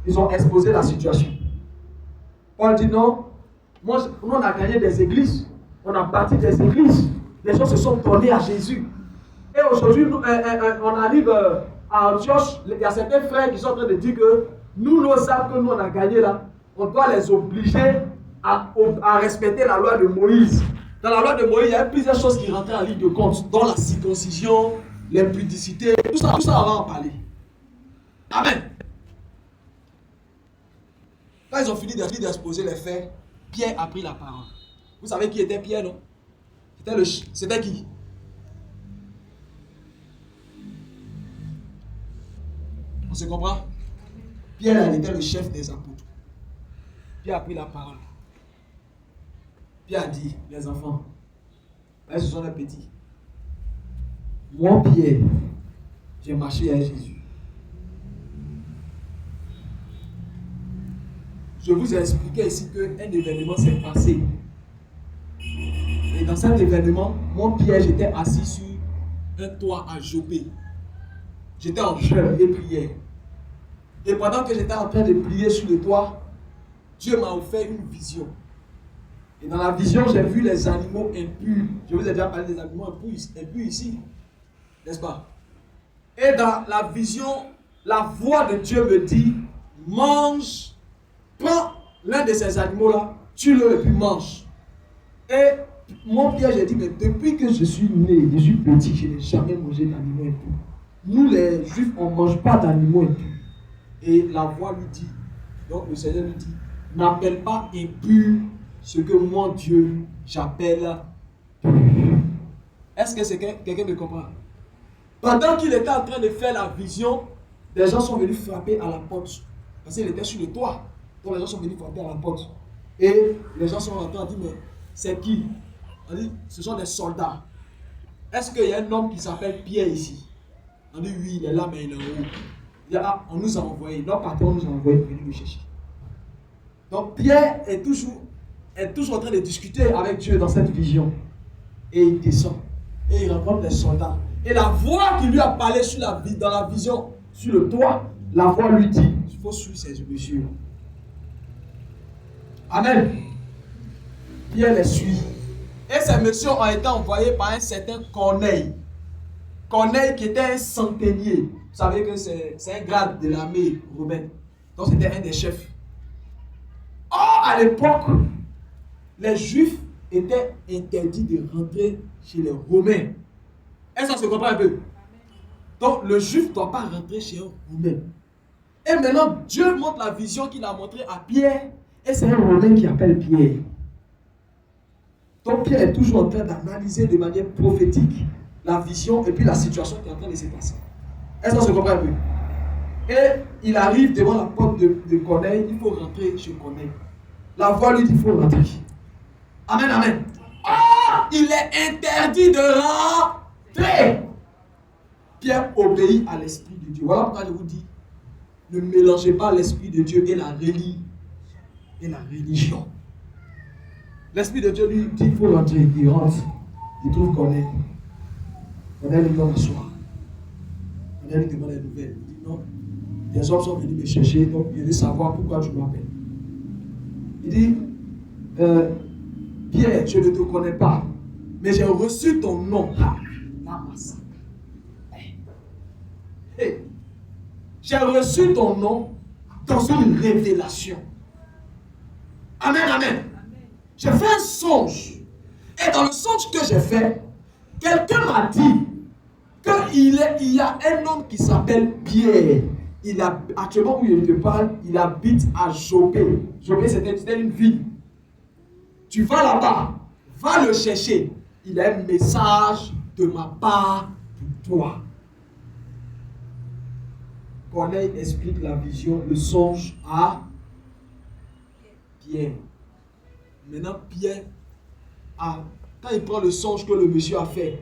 ils ont exposé la situation. Paul dit non, nous on a gagné des églises, on a bâti des églises, les gens se sont donnés à Jésus. Et aujourd'hui, on arrive à Antioche, il y a certains frères qui sont en train de dire que nos âmes que nous on a gagnées là, on doit les obliger à respecter la loi de Moïse. Dans la loi de Moïse, il y a plusieurs choses qui rentraient en ligne de compte, dont la circoncision, l'impudicité, tout ça on va en parler. Amen. Quand ils ont fini d'exposer les faits, Pierre a pris la parole. Vous savez qui était Pierre, non? C'était qui? On se comprend? Pierre, il était le chef des apôtres. Pierre a pris la parole. Pierre a dit, les enfants, ce sont les petits. Moi, Pierre, j'ai marché avec Jésus. Je vous ai expliqué ici qu'un événement s'est passé. Et dans cet événement, moi, Pierre, j'étais assis sur un toit à Jopé. J'étais en jeûne et prière. Et pendant que j'étais en train de prier sur le toit, Dieu m'a offert une vision. Et dans la vision, j'ai vu les animaux impurs. Je vous ai déjà parlé des animaux impurs ici. N'est-ce pas? Et dans la vision, la voix de Dieu me dit, mange, prends l'un de ces animaux-là, tue-le et puis mange. Et mon Pierre, j'ai dit, mais depuis que je suis né, je suis petit, je n'ai jamais mangé d'animaux impurs. Nous les Juifs, on ne mange pas d'animaux impurs. Et la voix lui dit, donc le Seigneur lui dit, n'appelle pas impur ce que moi, Dieu, j'appelle pur. Est-ce que c'est quelqu'un me comprend? Pendant qu'il était en train de faire la vision, les gens sont venus frapper à la porte. Parce qu'il était sur le toit. Donc les gens sont venus frapper à la porte. Et les gens sont rentrés et ont dit, mais c'est qui? On dit, ce sont des soldats. Est-ce qu'il y a un homme qui s'appelle Pierre ici? On dit, oui, il est là, mais il est en haut. Il dit, ah, on nous a envoyé, notre patron nous a envoyé pour venir le chercher. Donc Pierre est toujours en train de discuter avec Dieu dans cette vision. Et il descend. Et il rencontre les soldats. Et la voix qui lui a parlé dans la vision, sur le toit, la voix lui dit, il faut suivre ces messieurs. Amen. Pierre les suit. Et ces messieurs ont été envoyés par un certain Corneille. Corneille qui était un centenier. Vous savez que c'est un grade de l'armée romaine. Donc c'était un des chefs. Or, à l'époque, les Juifs étaient interdits de rentrer chez les Romains. Est-ce que ça se comprend un peu? Donc le Juif ne doit pas rentrer chez un Romain. Et maintenant, Dieu montre la vision qu'il a montrée à Pierre. Et c'est un Romain qui appelle Pierre. Donc Pierre est toujours en train d'analyser de manière prophétique la vision et puis la situation qui est en train de se passer. Est-ce que ça se comprend un peu? Et il arrive devant la porte de Corneille, il faut rentrer chez Corneille. La voix lui dit, il faut rentrer. Amen, amen. Oh, il est interdit de rentrer. Pierre obéit à l'Esprit de Dieu. Voilà pourquoi je vous dis, ne mélangez pas l'Esprit de Dieu et la religion. L'Esprit de Dieu lui dit, il faut rentrer. Il rentre. Il trouve Corneille. Corneille lui donne à soir. Corneille lui demande des nouvelles. Il dit non. Des hommes sont venus me chercher, donc il veut savoir pourquoi tu m'appelles. Il dit, Pierre, je ne te connais pas, mais j'ai reçu ton nom. J'ai reçu ton nom dans une révélation. Amen, amen. J'ai fait un songe. Et dans le songe que j'ai fait, quelqu'un m'a dit qu'il y a un homme qui s'appelle Pierre. Actuellement où je te parle, il habite à Jopé. Jopé, c'était une ville. Tu vas là-bas, va le chercher. Il a un message de ma part pour toi. Corneille explique la vision, le songe à Pierre. Maintenant, Pierre, quand il prend le songe que le monsieur a fait,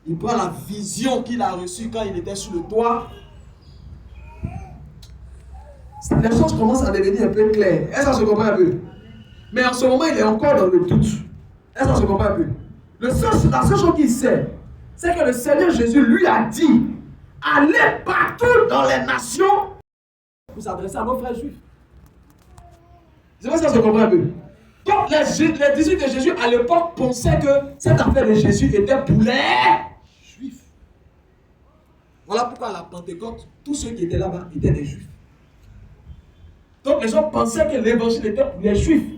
il prend la vision qu'il a reçue quand il était sur le toit. Les choses commencent à devenir un peu claires. Est-ce que ça se comprend un peu? Mais en ce moment, il est encore dans le doute. Est-ce que ça se comprend un peu? La seule chose qu'il sait, c'est que le Seigneur Jésus lui a dit, allez partout dans les nations pour s'adresser à nos frères juifs. C'est pas ça que je comprends un peu. Donc, les disciples de Jésus à l'époque pensaient que cette affaire de Jésus était pour les juifs. Voilà pourquoi à la Pentecôte, tous ceux qui étaient là-bas étaient des juifs. Donc, les gens pensaient que l'évangile était pour les juifs.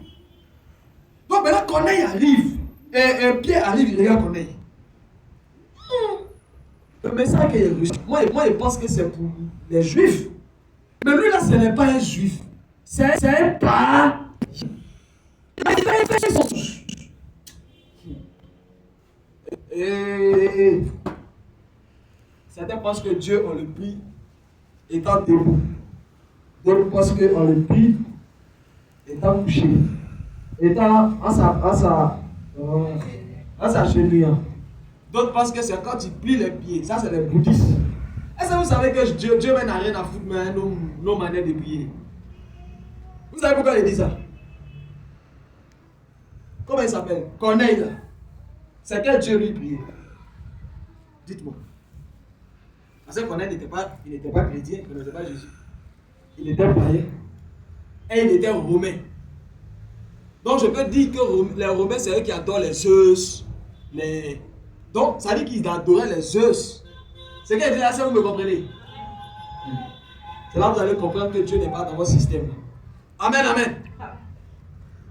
Donc, maintenant, Corneille arrive. Et Pierre arrive, il regarde Corneille. Le message qu'il a reçu, moi, je pense que c'est pour les juifs. Mais lui, là, ce n'est pas un juif. C'est un païen. Et certains pensent que Dieu, on le prie étant debout. D'autres pensent qu'on le prie étant couché. Étant en sa chenille. D'autres pensent que c'est quand il plie les pieds. Ça, c'est les bouddhistes. Est-ce que vous savez que Dieu n'a rien à foutre mais nos manières de prier? Vous savez pourquoi il dit ça? Comment il s'appelle? Corneille là. C'est quel Dieu lui priait? Dites-moi. Parce que Corneille n'était pas chrétien, il ne connaissait pas Jésus. Il était païen. Et il était romain. Donc je peux dire que les Romains, c'est eux qui adorent les Zeus. Donc ça dit qu'ils adoraient les Zeus. C'est qu'il dit là, ça vous me comprenez? C'est là que vous allez comprendre que Dieu n'est pas dans votre système. Amen, amen.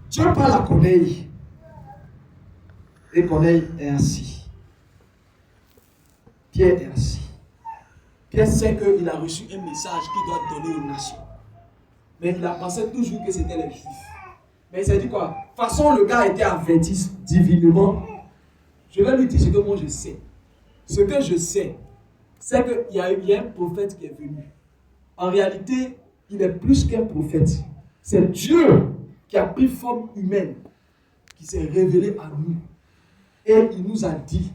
Dieu parle à Corneille. Et Corneille est assis. Pierre est assis. Pierre sait qu'il a reçu un message qu'il doit donner aux nations. Mais il a pensé toujours que c'était les Juifs. Mais il s'est dit quoi? De toute façon, le gars a été averti divinement. Je vais lui dire ce que moi je sais. Ce que je sais, c'est qu'il y a un prophète qui est venu. En réalité, il est plus qu'un prophète. C'est Dieu qui a pris forme humaine, qui s'est révélé à nous. Et il nous a dit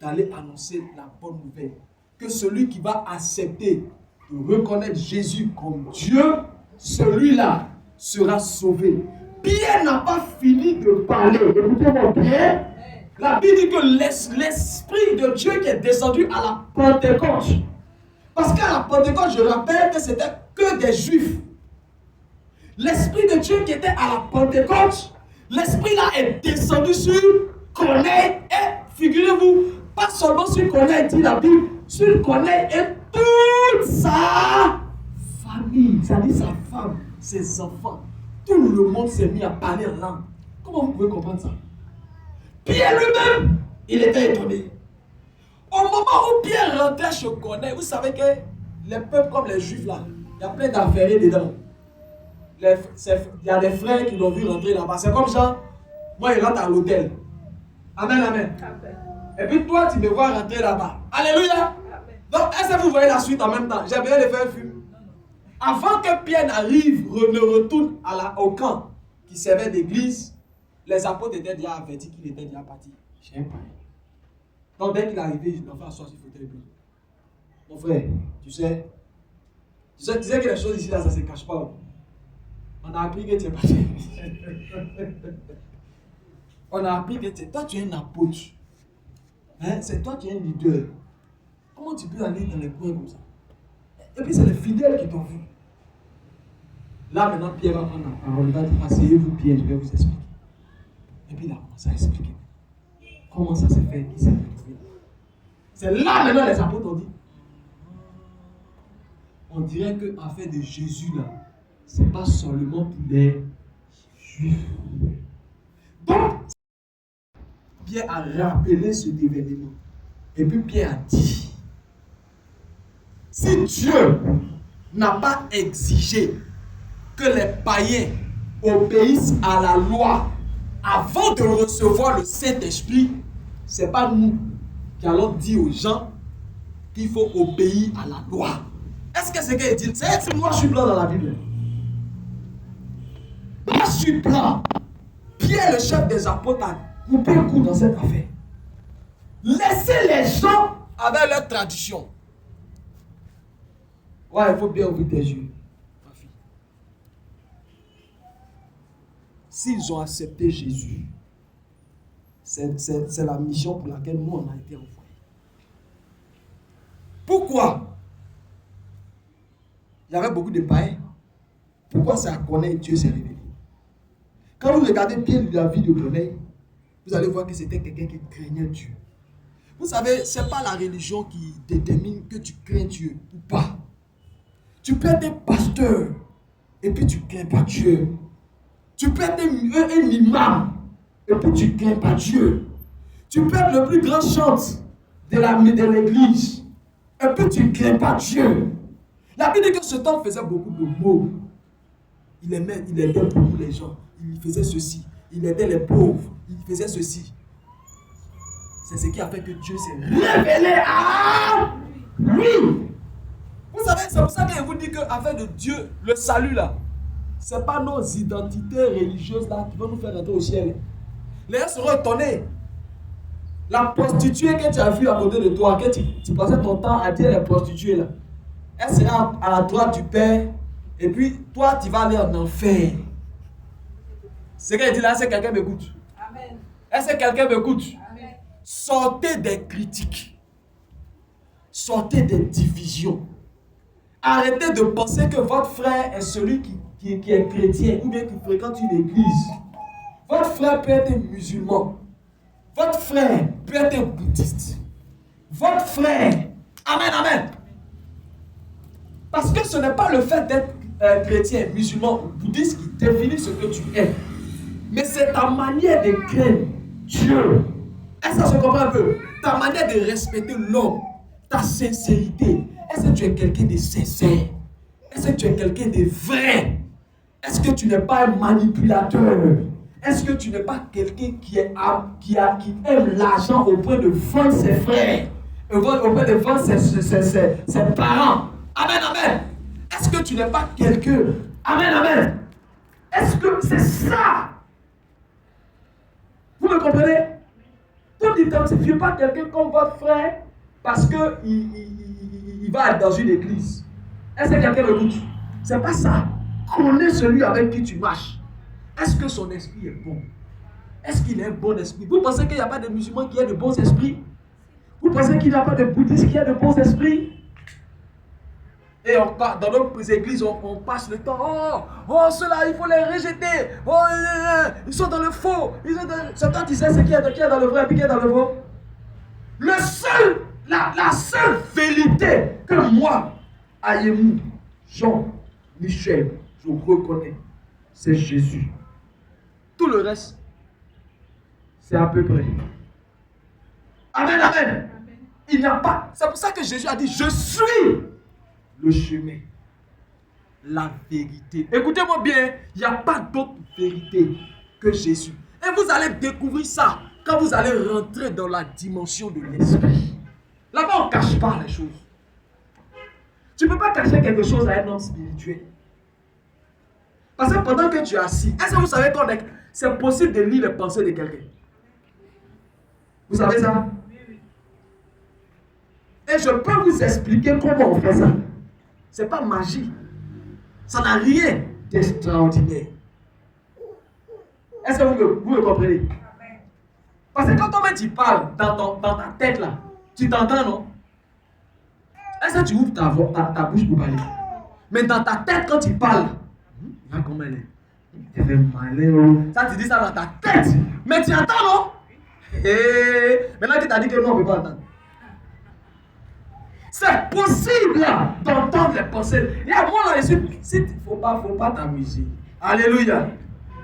d'aller annoncer la bonne nouvelle. Que celui qui va accepter de reconnaître Jésus comme Dieu, celui-là sera sauvé. Pierre n'a pas fini de parler. Écoutez-moi bien. La Bible dit que l'Esprit de Dieu qui est descendu à la Pentecôte. Parce qu'à la Pentecôte, je rappelle que c'était que des Juifs. L'Esprit de Dieu qui était à la Pentecôte, l'Esprit là est descendu sur Corneille et, figurez-vous, pas seulement sur Corneille, dit la Bible, sur Corneille et toute sa famille, c'est-à-dire sa femme, ses enfants. Tout le monde s'est mis à parler en langue. Comment vous pouvez comprendre ça? Pierre lui-même, il était étonné. Au moment où Pierre rentrait chez Corneille, vous savez que les peuples comme les Juifs là, il y a plein d'affaires dedans. Il y a des frères qui l'ont vu rentrer là-bas. C'est comme ça, moi je rentre à l'hôtel. Amen, amen. Et puis toi, tu me vois rentrer là-bas. Alléluia. Donc, est-ce que vous voyez la suite en même temps? J'ai besoin de faire un film. Avant que Pierre n'arrive, ne retourne au camp qui servait d'église, les apôtres étaient déjà avertis qu'il était déjà parti chez un païen. Donc, dès qu'il est arrivé, il a fait asseoir sur le fauteuil bleu. Mon frère, tu sais que les choses ici, là, ça ne se cache pas. On a appris que tu es parti. On a appris que toi, tu es un apôtre. Hein? C'est toi qui es un leader. Comment tu peux aller dans les coins comme ça? Et puis, c'est les fidèles qui t'ont vu. Là, maintenant, Pierre va prendre la parole. Il va dire, asseyez-vous, Pierre, je vais vous expliquer. Et puis, il a commencé à expliquer. Comment ça s'est fait, qui s'est retrouvé. C'est là, maintenant, les apôtres ont dit. On dirait que l'affaire de Jésus, là, c'est pas seulement pour les Juifs. Donc, Pierre a rappelé ce événement. Et puis Pierre a dit, si Dieu n'a pas exigé que les païens obéissent à la loi avant de recevoir le Saint-Esprit, ce n'est pas nous qui allons dire aux gens qu'il faut obéir à la loi. Est-ce que c'est ce qu'il dit? C'est moi, je suis blanc dans la Bible. Moi, je suis blanc. Pierre, le chef des apôtres, a coupé le coup dans cette affaire. Laissez les gens avec leur tradition. Ouais, il faut bien ouvrir tes yeux, ma fille. S'ils ont accepté Jésus, c'est la mission pour laquelle nous, on a été envoyés. Pourquoi? Il y avait beaucoup de païens. Pourquoi c'est à Corneille Dieu s'est révélé? Quand vous regardez bien la vie de Corneille, vous allez voir que c'était quelqu'un qui craignait Dieu. Vous savez, ce n'est pas la religion qui détermine que tu crains Dieu ou pas. Tu peux être un pasteur et puis tu ne crains pas Dieu. Tu peux être un imam et puis tu ne crains pas Dieu. Tu peux être le plus grand chante de l'église et puis tu ne crains pas Dieu. La Bible dit que cet homme faisait beaucoup de maux. Il aidait beaucoup les gens. Il faisait ceci. Il aidait les pauvres. Il faisait ceci. C'est ce qui a fait que Dieu s'est révélé à lui. Vous savez, c'est pour ça que je vous dis qu'avec de Dieu, le salut là, ce n'est pas nos identités religieuses là qui vont nous faire entrer au ciel. Les gens seront étonnés. La prostituée que tu as vue à côté de toi, que tu passais ton temps à dire les prostituées là, elle sera à la droite du Père, et puis toi tu vas aller en enfer. Ce qu'elle dit là, c'est que quelqu'un m'écoute. Amen. Est-ce que quelqu'un m'écoute? Amen. Sortez des critiques. Sortez des divisions. Arrêtez de penser que votre frère est celui qui est chrétien ou bien qui fréquente une église. Votre frère peut être musulman. Votre frère peut être bouddhiste. Votre frère. Amen, amen. Parce que ce n'est pas le fait d'être chrétien, musulman ou bouddhiste qui définit ce que tu es. Mais c'est ta manière de craindre Dieu. Est-ce que ça se comprend un peu? Ta manière de respecter l'homme. Ta sincérité. Est-ce que tu es quelqu'un de sincère? Est-ce que tu es quelqu'un de vrai? Est-ce que tu n'es pas un manipulateur? Est-ce que tu n'es pas quelqu'un qui aime l'argent au point de vendre ses frères? Au point de vendre ses parents? Amen, amen. Est-ce que tu n'es pas quelqu'un? Amen, amen. Est-ce que c'est ça? Vous me comprenez? Vous n'identifiez pas quelqu'un comme votre frère parce qu'il va dans une église. Est-ce que quelqu'un me dit? C'est pas ça. Connais celui avec qui tu marches. Est-ce que son esprit est bon? Est-ce qu'il est un bon esprit? Vous pensez qu'il n'y a pas de musulmans qui aient de bons esprits? Vous pensez qu'il n'y a pas de bouddhistes qui aient de bons esprits? Et dans nos églises, on passe le temps. Oh, ceux-là, il faut les rejeter. Oh, ils sont dans le faux. Certains disaient ce qui est dans le vrai et qui est dans le faux. La seule vérité que moi, Ayemou, Jean, Michel, je reconnais, c'est Jésus. Tout le reste, c'est à peu près. Amen, amen. Il n'y a pas. C'est pour ça que Jésus a dit, je suis le chemin, la vérité. Écoutez-moi bien, il n'y a pas d'autre vérité que Jésus. Et vous allez découvrir ça quand vous allez rentrer dans la dimension de l'esprit. Là-bas, on ne cache pas les choses. Tu ne peux pas cacher quelque chose à un homme spirituel. Parce que pendant que tu es assis, est-ce que vous savez qu'on est... C'est possible de lire les pensées de quelqu'un? Vous savez ça? Et je peux vous expliquer comment on fait ça. Ce n'est pas magie. Ça n'a rien d'extraordinaire. Est-ce que vous me comprenez? Parce que quand toi-même tu parles dans ta tête là, tu t'entends, non? Est-ce que tu ouvres ta bouche pour parler? Mais dans ta tête, quand tu parles, regarde comment elle est. Elle fait malin. Ça, tu dis ça dans ta tête. Mais tu entends, non? Et maintenant, tu t'as dit que non, on ne peut pas entendre. C'est possible d'entendre les pensées. Et à moi, là, il ne faut pas t'amuser. Alléluia.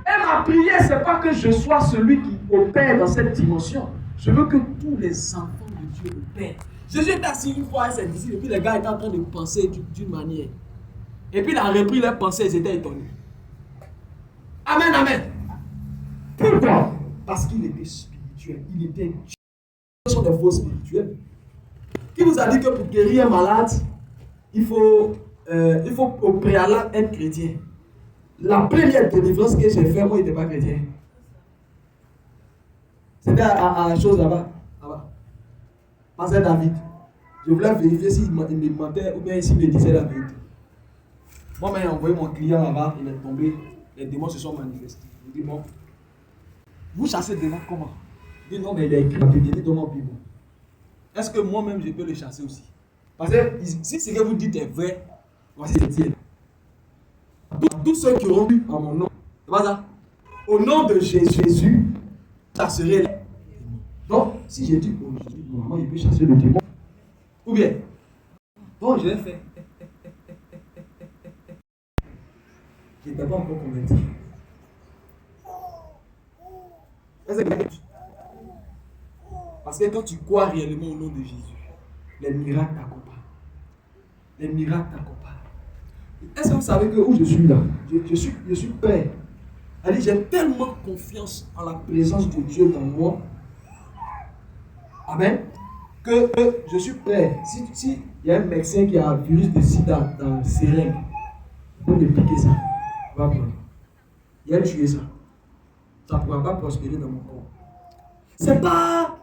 Et ma prière, ce n'est pas que je sois celui qui opère dans cette dimension. Je veux que tous les enfants de Dieu opèrent. Jésus est assis une fois à ses disciples, et puis les gars étaient en train de penser d'une manière. Et puis il a repris leurs pensées, ils étaient étonnés. Amen, amen. Pourquoi? Parce qu'il était spirituel. Il était Dieu. Ce sont des faux spirituels. Qui vous a dit que pour guérir un malade, il faut au préalable être chrétien? La première délivrance que j'ai faite, moi, il n'était pas chrétien. C'était à la chose là-bas. Pasteur David. Je voulais vérifier s'il me mentait ou bien s'il me disait la vérité. Moi, j'ai envoyé mon client là-bas, il est tombé, les démons se sont manifestés. Je dis, bon, vous chassez des démons comment? Il dit, non, mais il est écrit dans la Bible, dans mon Bible. Est-ce que moi-même je peux le chasser aussi? Parce que si ce que vous dites est vrai, voici ce qu'il dit. Tous ceux qui auront vu en mon nom, c'est pas ça? Au nom de Jésus, chasserai les démons. Donc, si j'ai dit aujourd'hui, normalement, il peut chasser le démon. Ou bien, bon, je l'ai fait. Je n'étais pas encore convaincu. Parce que quand tu crois réellement au nom de Jésus, les miracles t'accompagnent. Les miracles t'accompagnent. Est-ce que vous savez que où je suis là, je suis prêt. Allez, j'ai tellement confiance en la présence de Dieu dans moi. Amen. Que je suis prêt. Si il y a un médecin qui a un virus de sida dans le seringue, il peut me piquer ça. Il va prendre. Il va tuer ça. Ça ne pourra pas prospérer dans mon corps. C'est pas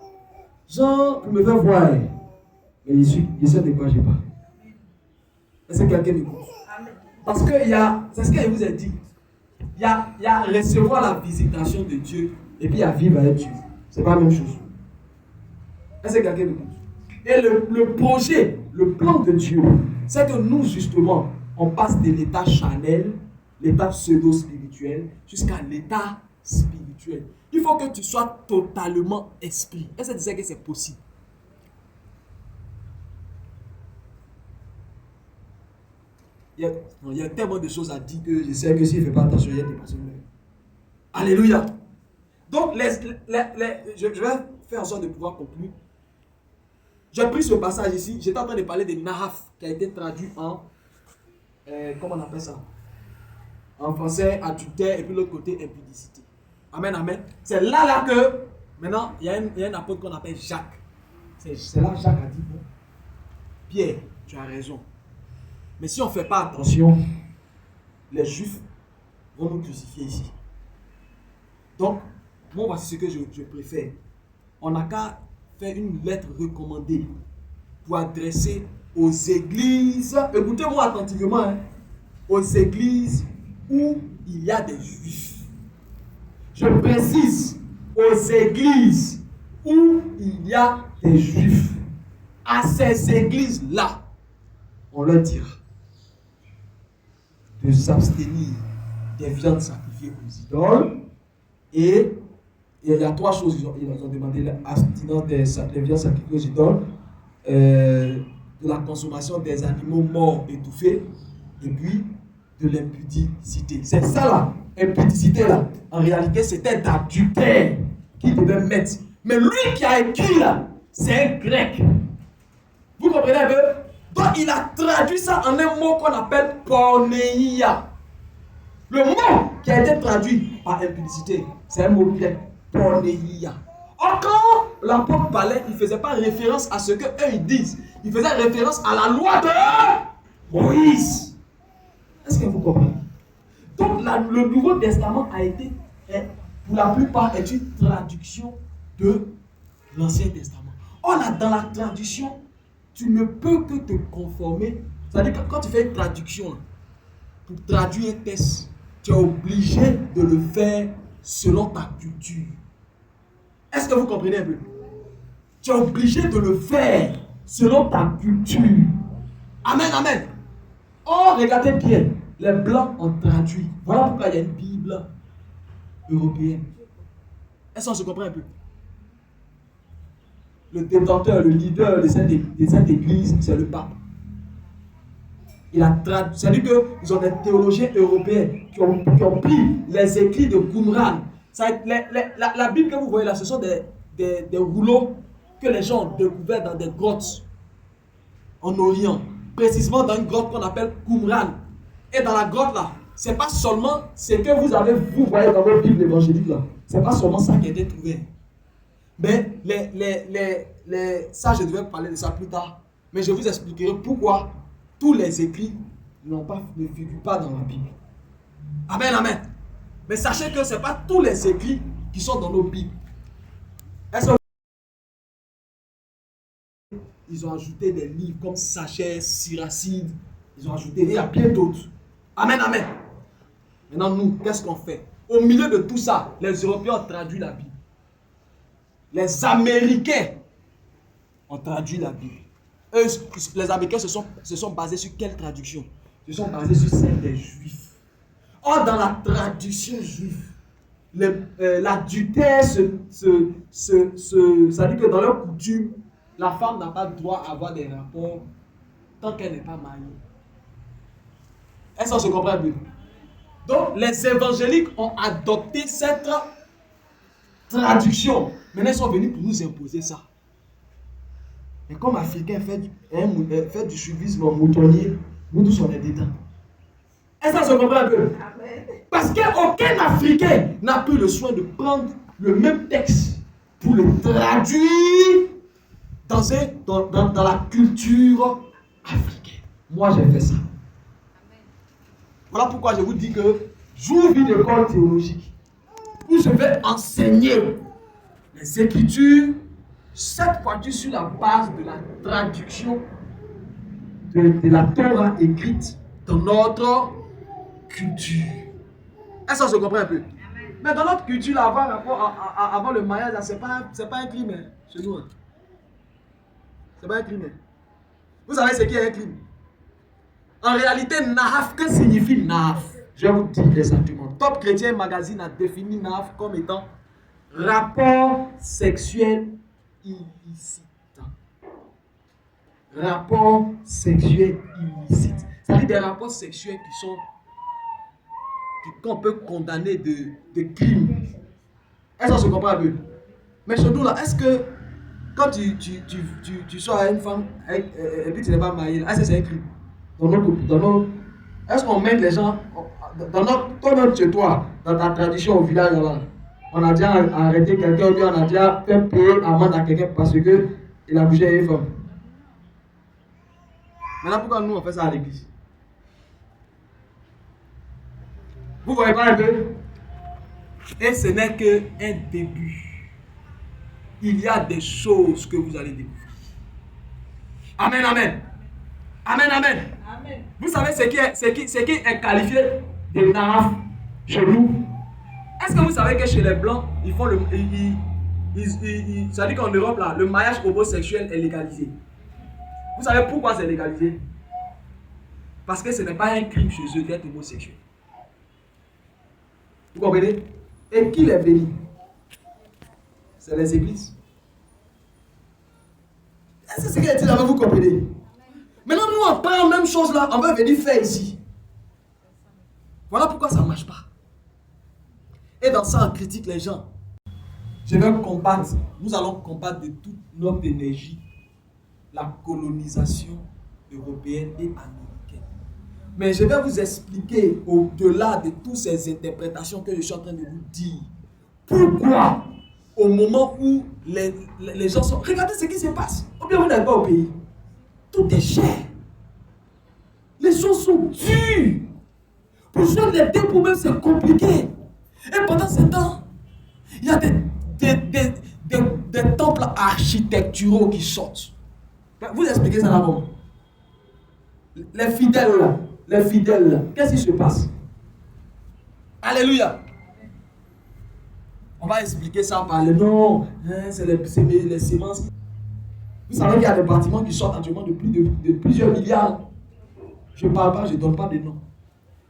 genre pour me faire voir. Mais je sais de quoi je parle. Est-ce que quelqu'un m'écoute? Parce que c'est ce que je vous ai dit. Il y a recevoir la visitation de Dieu et puis il y a vivre avec Dieu. C'est pas la même chose. Est-ce que quelqu'un m'écoute? Et le projet, le plan de Dieu, c'est que nous, justement, on passe de l'état charnel, l'état pseudo-spirituel, jusqu'à l'état spirituel. Il faut que tu sois totalement esprit. Est-ce que tu sais que c'est possible? Il y a tellement de choses à dire que je sais que s'il ne fait pas attention, il y a des personnes. Alléluia. Donc, je vais faire en sorte de pouvoir conclure. J'ai pris ce passage ici. J'étais en train de parler de Nahaf, qui a été traduit en. Comment on appelle ça? En français, adultère, et puis l'autre côté, impudicité. Amen, amen. C'est là que. Maintenant, il y a un apôtre qu'on appelle Jacques. C'est là que Jacques a dit bon, Pierre, tu as raison. Mais si on ne fait pas attention, les Juifs vont nous crucifier ici. Donc, moi, voici ce que je préfère. On n'a qu'à faire une lettre recommandée pour adresser aux églises, écoutez-moi attentivement, hein, aux églises où il y a des Juifs. Je précise, aux églises où il y a des Juifs. À ces églises-là, on leur dira de s'abstenir des viandes sacrifiées aux idoles. Et il y a trois choses. Ils ont demandé l'abstinence des viandes sacrifiées aux idoles, de la consommation des animaux morts étouffés, et puis de l'impudicité. C'est ça là, impudicité là. En réalité, c'était d'adultère qu'il devait mettre. Mais lui qui a écrit là, c'est un grec. Vous comprenez un peu? Donc il a traduit ça en un mot qu'on appelle porneia. Le mot qui a été traduit par impudicité, c'est un mot grec, porneia. Or, quand l'apôtre parlait, il ne faisait pas référence à ce qu'eux ils disent. Il faisait référence à la loi de Moïse. Est-ce que vous comprenez? Donc le Nouveau Testament a été, pour la plupart, est une traduction de l'Ancien Testament. Or là, dans la traduction, tu ne peux que te conformer. C'est-à-dire que quand tu fais une traduction, pour traduire un texte, tu es obligé de le faire selon ta culture. Est-ce que vous comprenez un peu? Tu es obligé de le faire selon ta culture. Amen, amen. Oh, regardez bien, les Blancs ont traduit. Voilà pourquoi il y a une Bible européenne. Est-ce qu'on se comprend un peu? Le détenteur, le leader de cette église, c'est le pape. Il a traduit. C'est-à-dire qu'ils ont des théologiens européens qui ont pris les écrits de Qumran. La Bible que vous voyez là, ce sont des rouleaux que les gens ont découverts dans des grottes en Orient. Précisément dans une grotte qu'on appelle Qumran. Et dans la grotte là, c'est pas seulement ce que vous voyez dans votre Bible évangélique là. C'est pas seulement ça qui a été trouvé. Mais ça, je devais parler de ça plus tard. Mais je vous expliquerai pourquoi tous les écrits ne figurent pas dans la Bible. Amen, amen. Mais sachez que ce n'est pas tous les écrits qui sont dans nos Bibles. Est-ce que ils ont ajouté des livres comme Sachère, Siracide. Ils ont ajouté, il y a bien d'autres. Amen, amen. Maintenant, nous, qu'est-ce qu'on fait? Au milieu de tout ça, les Européens ont traduit la Bible. Les Américains ont traduit la Bible. Eux, les Américains se sont basés sur quelle traduction? Ils se sont basés sur celle des Juifs. Or, dans la tradition juive, l'adultère, ça dit que dans leur coutume, la femme n'a pas le droit à avoir des rapports tant qu'elle n'est pas mariée. Est-ce qu'on se comprend bien? Donc, les évangéliques ont adopté cette traduction. Maintenant, ils sont venus pour nous imposer ça. Et comme Africains fait du suivisme moutonnier, nous tous on est dedans. Est-ce qu'on se comprend un peu? Parce qu'aucun Africain n'a pris le soin de prendre le même texte pour le traduire dans la culture africaine. Moi, j'ai fait ça. Voilà pourquoi je vous dis que j'ouvre une école théologique où je vais enseigner les Écritures, cette fois-ci sur la base de la traduction de la Torah écrite dans notre culture. Est-ce qu'on se comprend un peu? Mais dans notre culture, là, avant le mariage, c'est pas un crime hein, chez nous. Hein. C'est pas un crime. Hein. Vous savez ce qui est un crime? En réalité, Nahaf, que signifie Nahaf? Je vais vous dire exactement. Top Chrétien Magazine a défini Nahaf comme étant rapport sexuel illicite. Rapport sexuel illicite. C'est-à-dire des rapports sexuels qu'on peut condamner de crimes. Est-ce qu'on se comprend un peu? Mais chez nous là, est-ce que quand tu sors à une femme et puis tu n'es pas marié, est-ce que c'est un crime? Est-ce qu'on met les gens toi-même chez toi, dans ta tradition au village là, on a déjà arrêté quelqu'un, ou on a déjà fait payer amende à quelqu'un parce que il a bougé une femme. Maintenant pourquoi nous on fait ça à l'église? Vous voyez pas un peu? Et ce n'est qu'un début. Il y a des choses que vous allez découvrir. Amen, amen. Amen, amen. Amen. Vous savez ce qui est qualifié de Nahaf chez nous? Est-ce que vous savez que chez les Blancs, ils font ça dit qu'en Europe, là, le mariage homosexuel est légalisé. Vous savez pourquoi c'est légalisé? Parce que ce n'est pas un crime chez eux d'être homosexuel. Vous comprenez? Et qui les bénit? C'est les églises. Est-ce que c'est ce qu'il a dit là, vous comprenez? Maintenant, nous, on prend la même chose là, on va venir faire ici. Voilà pourquoi ça ne marche pas. Et dans ça, on critique les gens. Je vais combattre, nous allons combattre de toute notre énergie la colonisation européenne et américaine. Mais je vais vous expliquer au-delà de toutes ces interprétations que je suis en train de vous dire. Pourquoi, au moment où les gens sont... Regardez ce qui se passe. Ou bien vous n'êtes pas au pays. Tout est cher. Les choses sont dures. Pour joindre les deux problèmes, c'est compliqué. Et pendant ce temps, il y a des temples architecturaux qui sortent. Vous expliquez ça d'abord. Les fidèles là, qu'est-ce qui se passe? Alléluia. On va expliquer ça par le nom. C'est les semences. Vous savez qu'il y a des bâtiments qui sortent actuellement de plusieurs milliards. Je ne parle pas, je ne donne pas de nom.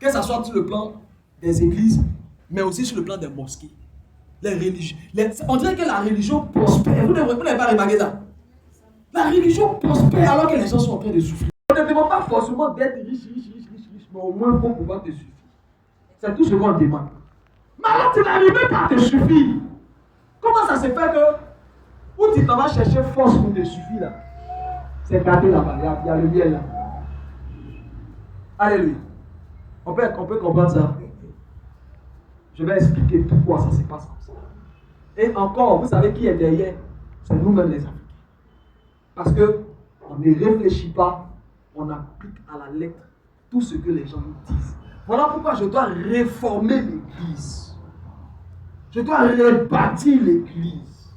Que ce soit sur le plan des églises, mais aussi sur le plan des mosquées. Les religions. On dirait que la religion prospère. Vous n'avez pas remarqué ça? La religion prospère alors que les gens sont en train de souffrir. On ne demande pas forcément d'être riche, mais au moins il faut pouvoir te suffire. C'est tout ce qu'on demande. Mais alors tu n'arrives pas à te suffire. Comment ça se fait que où tu t'en vas chercher force pour te suffire là? C'est gâté là-bas, il y a le miel là. Alléluia. On peut comprendre ça. Je vais expliquer pourquoi ça se passe comme ça. Et encore, vous savez qui est derrière? C'est nous-mêmes les Africains. Parce qu'on ne réfléchit pas, on applique à la lettre tout ce que les gens nous disent. Voilà pourquoi je dois réformer l'Église. Je dois rebâtir l'Église.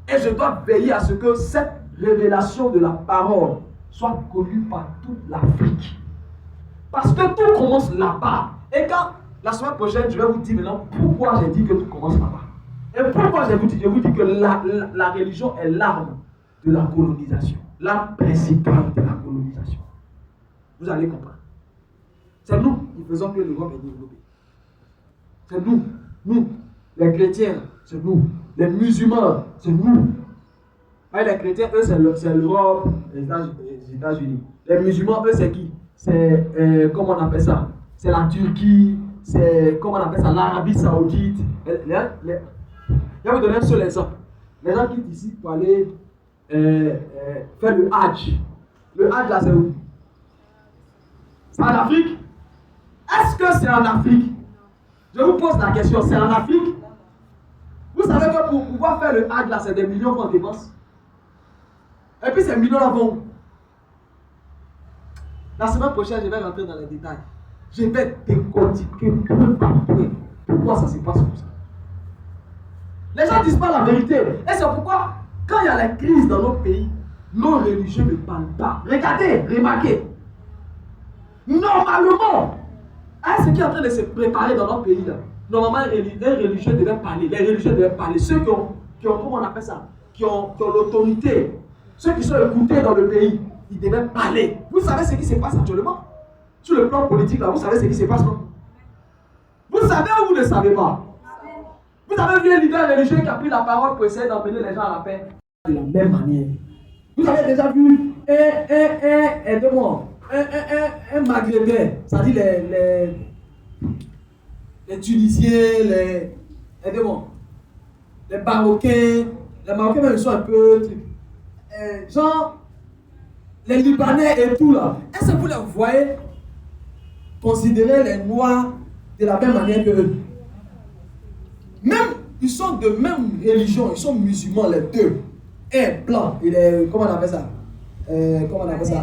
Et je dois veiller à ce que cette révélation de la parole soit connue par toute l'Afrique. Parce que tout commence là-bas. Et quand la semaine prochaine, je vais vous dire maintenant pourquoi j'ai dit que tout commence là-bas. Et pourquoi je vous dis que la religion est l'arme de la colonisation. L'arme principale de la colonisation. Vous allez comprendre. C'est nous qui faisons que l'Europe est développée. C'est nous, les chrétiens, c'est nous. Les musulmans, c'est nous. Les chrétiens, eux, c'est l'Europe, les États-Unis. Les musulmans, eux, c'est qui? C'est, comment on appelle ça? C'est la Turquie, c'est, comment on appelle ça? L'Arabie Saoudite. Je vais vous donner un seul exemple. Les gens quittent ici pour aller faire le Hajj. Le Hajj, là, c'est où? C'est en Afrique? Est-ce que c'est en Afrique? Je vous pose la question, c'est en Afrique? Vous savez que pour pouvoir faire le Hajj, là, c'est des millions qu'on dépense. Et puis ces millions-là vont. La semaine prochaine, je vais rentrer dans les détails. Je vais décortiquer pourquoi ça se passe comme ça. Les gens ne disent pas la vérité. Et c'est pourquoi, quand il y a les crises dans notre pays, nos religieux ne parlent pas. Regardez, remarquez. Normalement, ce qui est en train de se préparer dans notre pays, là, normalement, les religieux devaient parler. Les religieux devaient parler. Ceux qui ont comment on appelle ça? Qui ont l'autorité. Ceux qui sont écoutés dans le pays, ils devaient parler. Vous savez ce qui se passe actuellement? Sur le plan politique, là, vous savez ce qui se passe, non? Vous savez ou vous ne savez pas? Vous avez vu un leader religieux qui a pris la parole pour essayer d'emmener les gens à la paix? De la même manière. Vous avez déjà vu un Maghrébin, c'est-à-dire les Tunisiens, les Marocains. Les Marocains, même, ils sont un peu... genre, les Libanais et tout là. Est-ce que vous les voyez considérer les Noirs de la même manière que eux? Même, ils sont de même religion, ils sont musulmans les deux. Un blanc, il est, comment on appelle ça?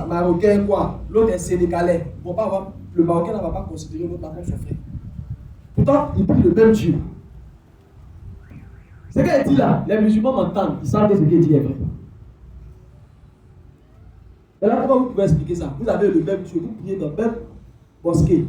Marocain quoi. L'autre est sénégalais. Bon, le Marocain ne va pas considérer l'autre comme son frère. Pourtant, il prie le même Dieu. Ce qu'il dit là, les musulmans m'entendent, ils savent que ce qu'il dit est vrai. Et là, comment vous pouvez expliquer ça? Vous avez le même Dieu, vous priez dans le même mosquée.